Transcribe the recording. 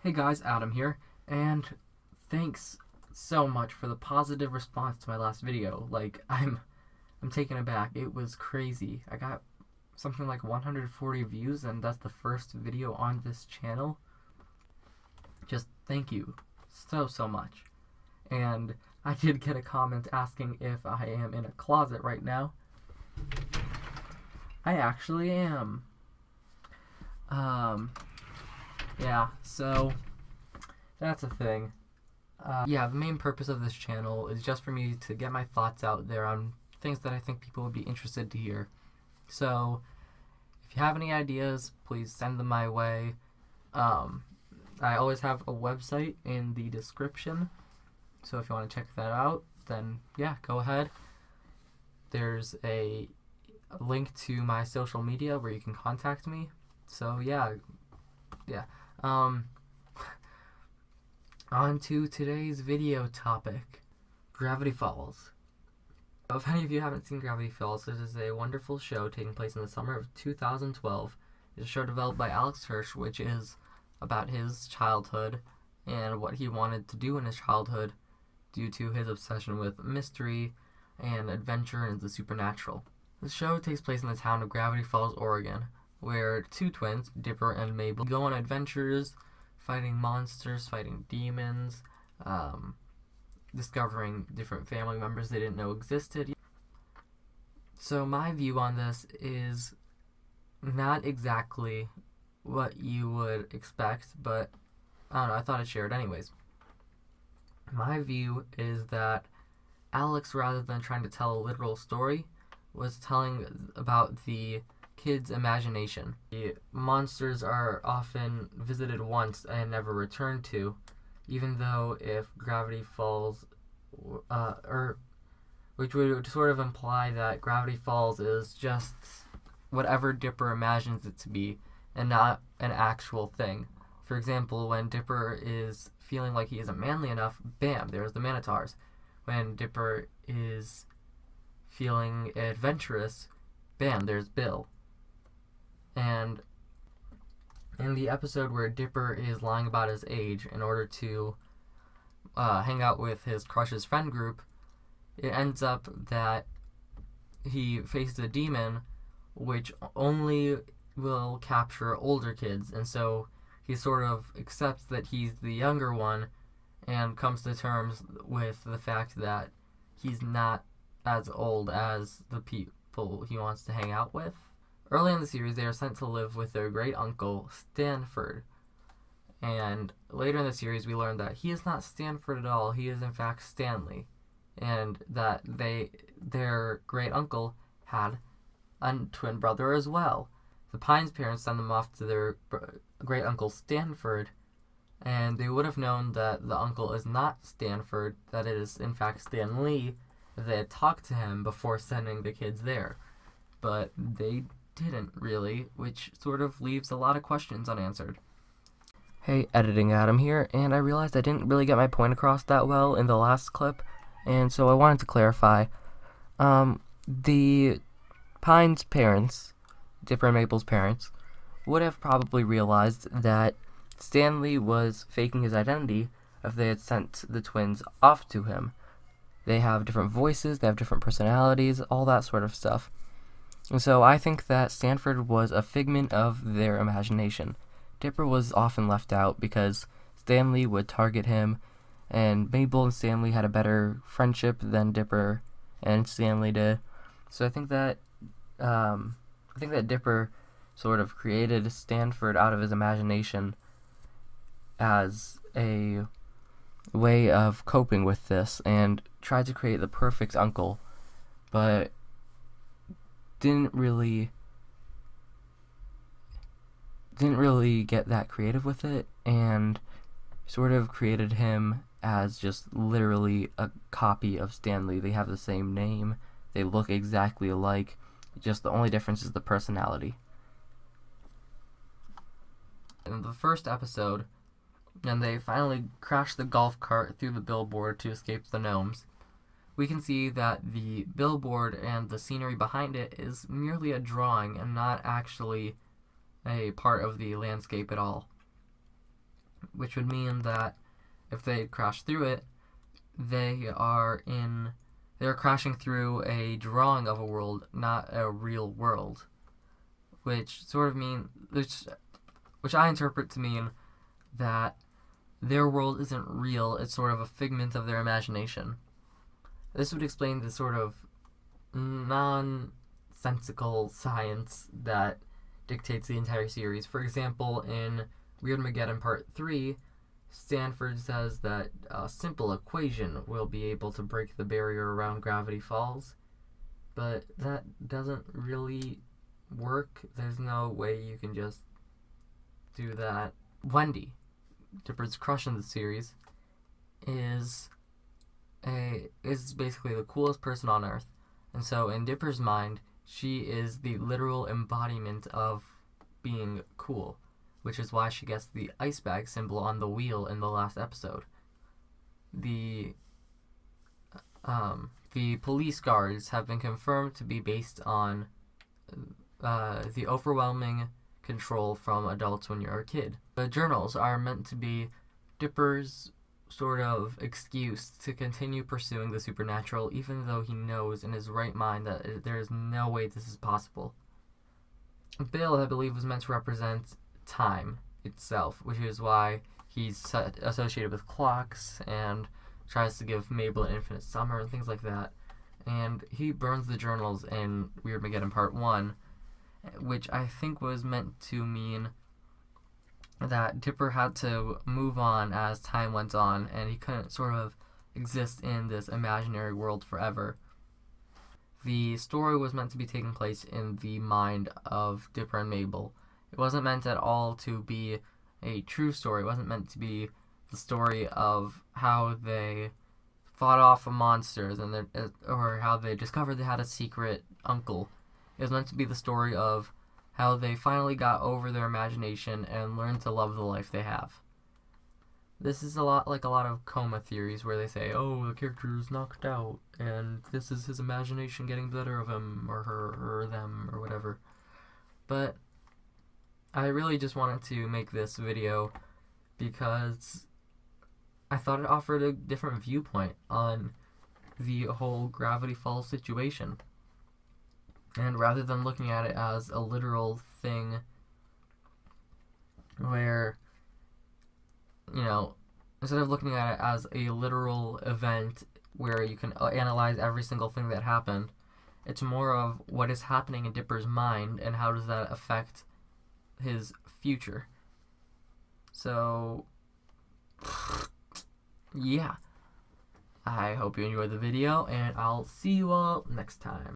Hey guys, Adam here, and thanks so much for the positive response to my last video. I'm taken aback. It was crazy. I got something like 140 views, and that's the first video on this channel. Just thank you so much. And I did get a comment asking if I am in a closet right now. I actually am. Yeah, so that's a thing. The main purpose of this channel is just for me to get my thoughts out there on things that I think people would be interested to hear. So, if you have any ideas, please send them my way. I always have a website in the description, so if you want to check that out, then yeah, go ahead. There's a link to my social media where you can contact me. So yeah. On to today's video topic, Gravity Falls. If any of you haven't seen Gravity Falls, it is a wonderful show taking place in the summer of 2012. It's a show developed by Alex Hirsch, which is about his childhood and what he wanted to do in his childhood due to his obsession with mystery and adventure and the supernatural. The show takes place in the town of Gravity Falls, Oregon, where two twins, Dipper and Mabel, go on adventures, fighting monsters, fighting demons, discovering different family members they didn't know existed. So my view on this is not exactly what you would expect, but I don't know, I thought I'd share it anyways. My view is that Alex, rather than trying to tell a literal story, was telling about the kids' imagination. The monsters are often visited once and never returned to, even though if Gravity Falls, which would sort of imply that Gravity Falls is just whatever Dipper imagines it to be and not an actual thing. For example, when Dipper is feeling like he isn't manly enough, bam, there's the Manitars. When Dipper is feeling adventurous, bam, there's Bill. And in the episode where Dipper is lying about his age in order to hang out with his crush's friend group, it ends up that he faces a demon which only will capture older kids, and so he sort of accepts that he's the younger one and comes to terms with the fact that he's not as old as the people he wants to hang out with. Early in the series, they are sent to live with their great uncle, Stanford. And later in the series, we learn that he is not Stanford at all. He is, in fact, Stanley. And that their great uncle had a twin brother as well. The Pines' parents send them off to their great uncle, Stanford. And they would have known that the uncle is not Stanford, that it is, in fact, Stan Lee, if they had talked to him before sending the kids there. But they didn't really, which sort of leaves a lot of questions unanswered. Hey, Editing Adam here, and I realized I didn't really get my point across that well in the last clip, and so I wanted to clarify. The Pines' parents, Dipper and Mabel's parents, would have probably realized that Stanley was faking his identity if they had sent the twins off to him. They have different voices, they have different personalities, all that sort of stuff. And so I think that Stanford was a figment of their imagination. Dipper was often left out because Stanley would target him, and Mabel and Stanley had a better friendship than Dipper and Stanley did. So I think that Dipper sort of created Stanford out of his imagination as a way of coping with this and tried to create the perfect uncle, but didn't really get that creative with it, and sort of created him as just literally a copy of Stanley. They have the same name, they look exactly alike, just the only difference is the personality. In the first episode, and they finally crash the golf cart through the billboard to escape the gnomes, we can see that the billboard and the scenery behind it is merely a drawing and not actually a part of the landscape at all. which would mean that if they crash through it, they're crashing through a drawing of a world, not a real world, which I interpret to mean that their world isn't real, it's sort of a figment of their imagination. This would explain the sort of nonsensical science that dictates the entire series. For example, in Weirdmageddon Part 3, Stanford says that a simple equation will be able to break the barrier around Gravity Falls, but that doesn't really work. There's no way you can just do that. Wendy, Dipper's crush in the series, is basically the coolest person on Earth, and so in Dipper's mind, she is the literal embodiment of being cool, which is why she gets the ice bag symbol on the wheel in the last episode. The police guards have been confirmed to be based on the overwhelming control from adults when you're a kid. The journals are meant to be Dipper's sort of excuse to continue pursuing the supernatural, even though he knows in his right mind that there is no way this is possible. Bill, I believe, was meant to represent time itself, which is why he's associated with clocks and tries to give Mabel an infinite summer and things like that. And he burns the journals in Weirdmageddon Part 1, which I think was meant to mean that Dipper had to move on as time went on, and he couldn't sort of exist in this imaginary world forever. The story was meant to be taking place in the mind of Dipper and Mabel. It wasn't meant at all to be a true story. It wasn't meant to be the story of how they fought off monsters or how they discovered they had a secret uncle. It was meant to be the story of how they finally got over their imagination and learned to love the life they have. This is a lot like a lot of coma theories where they say, oh, the character is knocked out, and this is his imagination getting the better of him, or her, or them, or whatever. But I really just wanted to make this video because I thought it offered a different viewpoint on the whole Gravity Falls situation. And rather than looking at it as a literal thing where, instead of looking at it as a literal event where you can analyze every single thing that happened, it's more of what is happening in Dipper's mind and how does that affect his future. So, yeah. I hope you enjoyed the video, and I'll see you all next time.